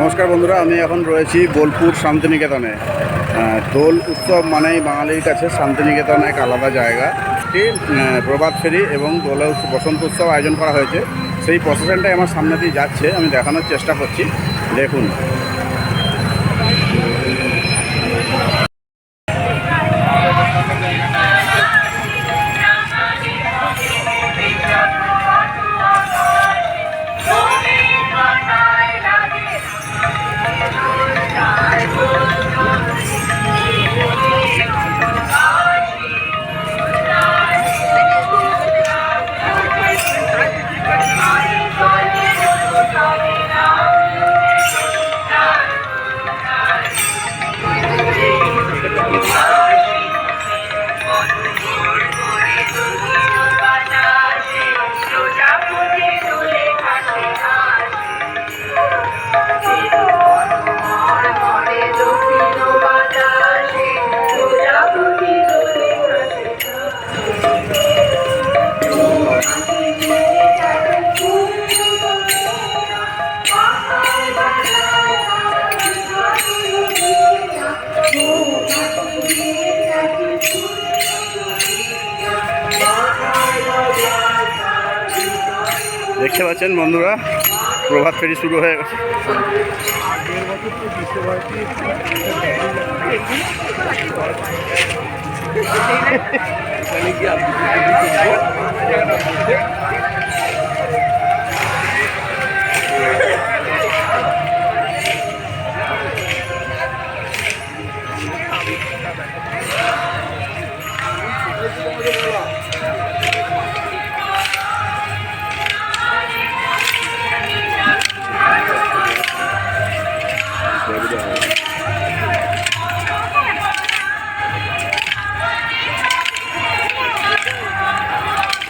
নমস্কার বন্ধুরা, আমি এখন রয়েছি বোলপুর শান্তিনিকেতনে। দোল উৎসব মানেই বাঙালির কাছে শান্তিনিকেতন এক আলাদা জায়গা। প্রভাত ফেরি এবং দোল বসন্ত উৎসব আয়োজন করা হয়েছে। সেই প্রসেশনটাই আমার সামনে দিয়ে যাচ্ছে, আমি দেখানোর চেষ্টা করছি, দেখুন। দেখতে পাচ্ছেন বন্ধুরা, প্রভাত ফেরি শুরু হয়ে গেছে।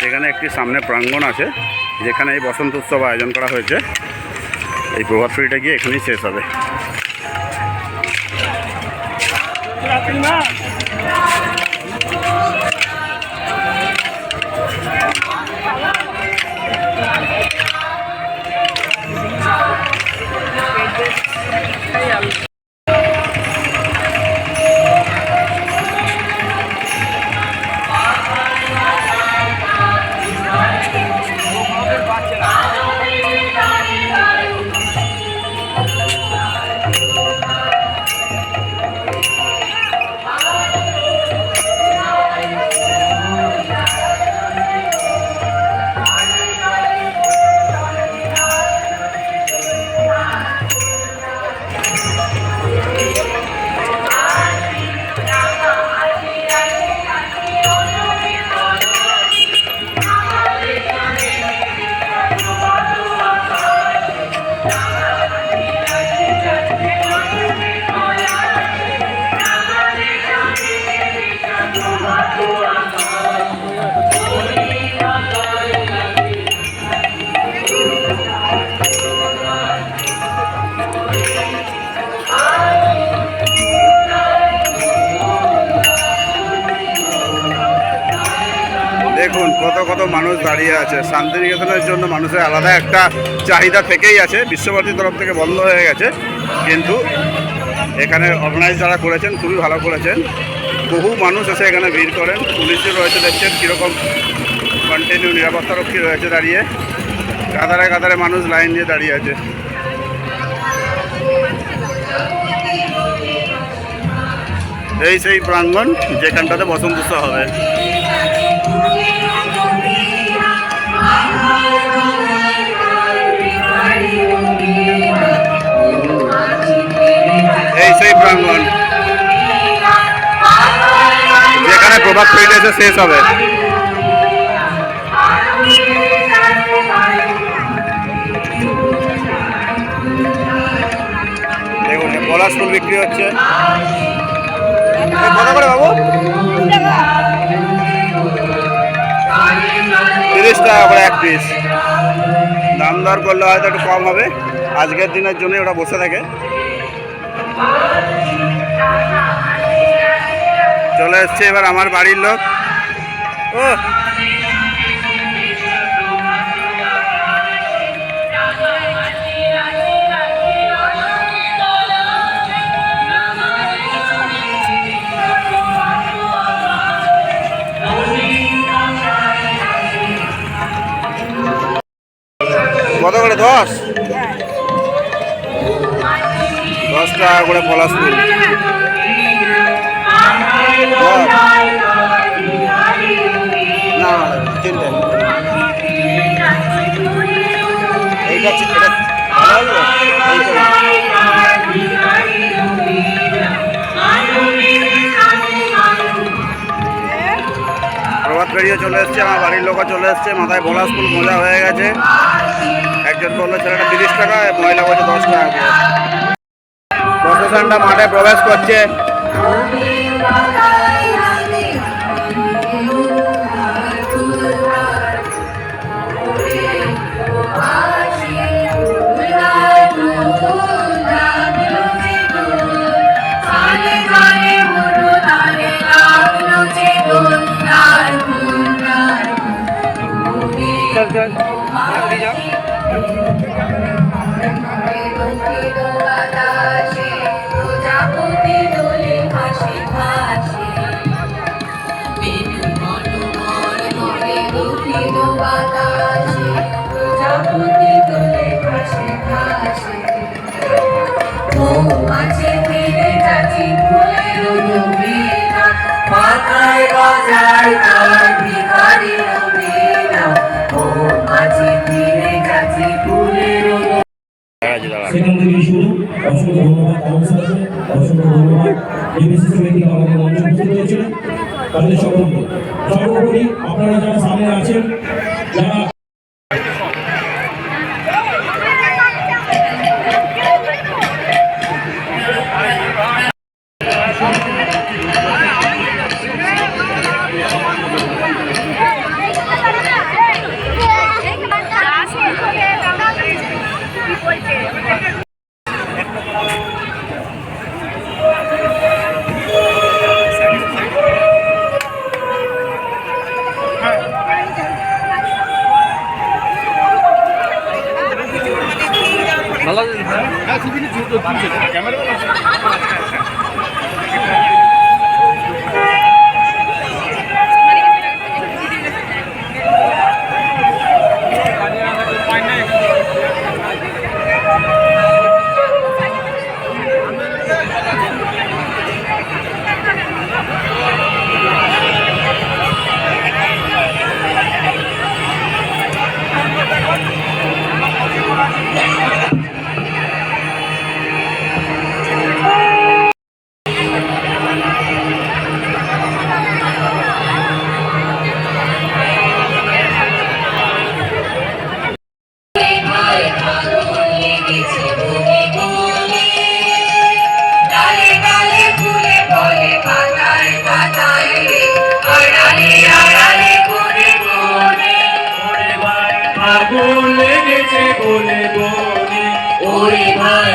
এখানে একটি সামনে প্রাঙ্গণ আছে, যেখানে এই বসন্ত উৎসব আয়োজন করা হয়েছে। এই প্রভাত ফেরিটা গিয়ে এখানেই শেষ হবে। দেখুন কত কত মানুষ দাঁড়িয়ে আছে। শান্তিনিকেতনের জন্য মানুষের আলাদা একটা চাহিদা থেকেই আছে। বিশ্বভারতীর তরফ থেকে বন্ধ হয়ে গেছে, কিন্তু এখানে অর্গানাইজ যারা করেছেন খুবই ভালো করেছেন। বহু মানুষ এসে এখানে ভিড় করেন। পুলিশও রয়েছে, দেখছেন কীরকম কন্টিনিউ নিরাপত্তারক্ষী রয়েছে দাঁড়িয়ে। কাতারে কাতারে মানুষ লাইন দিয়ে দাঁড়িয়ে আছে। এই সেই প্রাঙ্গণ যেখানটাতে বসন্ত উৎসব হবে। এই সেই প্রাঙ্গণ যেখানে প্রভাত ফেরিটা এসে শেষ হবে। দেখুন পলাশ ফুল বিক্রি হচ্ছে। কত করে বাবু? 30 টাকা করে এক পিস। দাম দর করলে হয়তো একটু কম হবে। আজকের দিনের জন্য ওরা বসে থাকে। চলে এসছে এবার আমার বাড়ির লোক। ও 10 টাকা করে পলাশ ফুল। না তিনটে এইটা ভালো প্রভাত বেরিয়ে চলে এসছে, আমার বাড়ির লোকও চলে এসছে, মাথায় পলাশ ফুল মজা হয়ে গেছে। একজন বললো ছেলেটা 30 টাকা, মহিলা বলছে 10 টাকা। প্রশাসনটা মাঠে প্রবেশ করছে। সেখান থেকে শুরু। অসংখ্য ধন্যবাদ কাউন্সিলরকে, অসংখ্য ধন্যবাদ এই বিশিষ্ট ব্যক্তি আমাদের মঞ্চে উপস্থিত হয়েছিলেন তাদের সকলকে। সর্বোপরি আপনারা যারা সামনে আছেন, যারা আগুন লেগেছে বলে বলে ওরে ভাই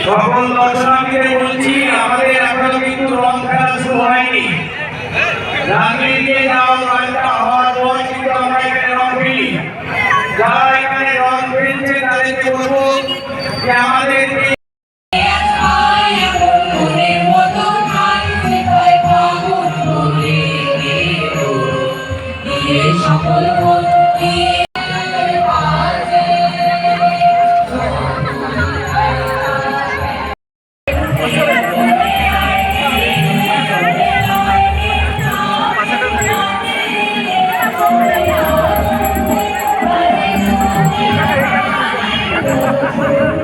সকল দর্শকদের বলছি আমাদের এখনো কিন্তু রং খেলা শুরু হয়নি। রাজনীতিতে যাওয়া রংটা হওয়ার পর কিন্তু আমরা এখানে রং খেলি। যারা এখানে রং খেলছে তাদেরকে বলবো যে আমাদের সকল Thank you.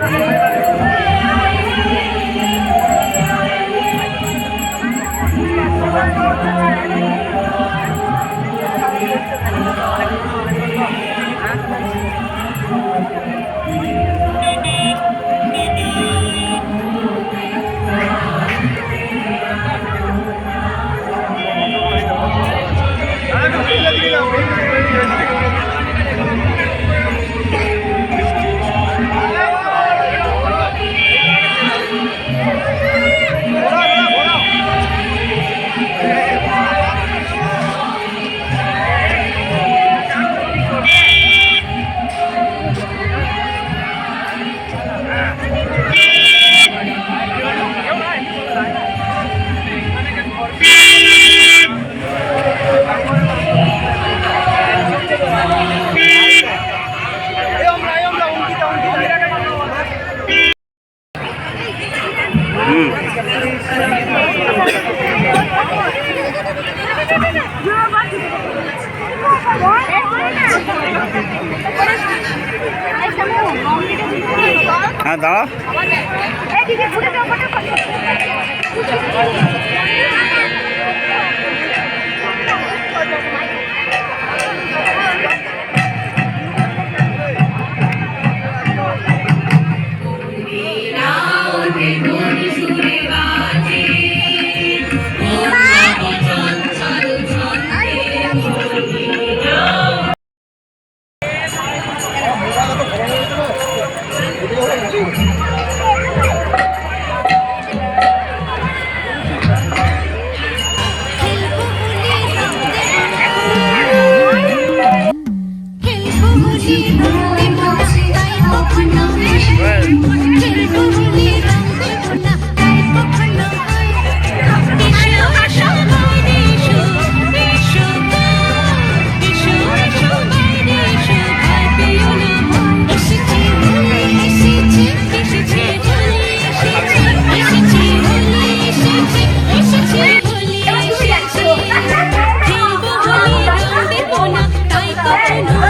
হ্যাঁ দাঁড়া। I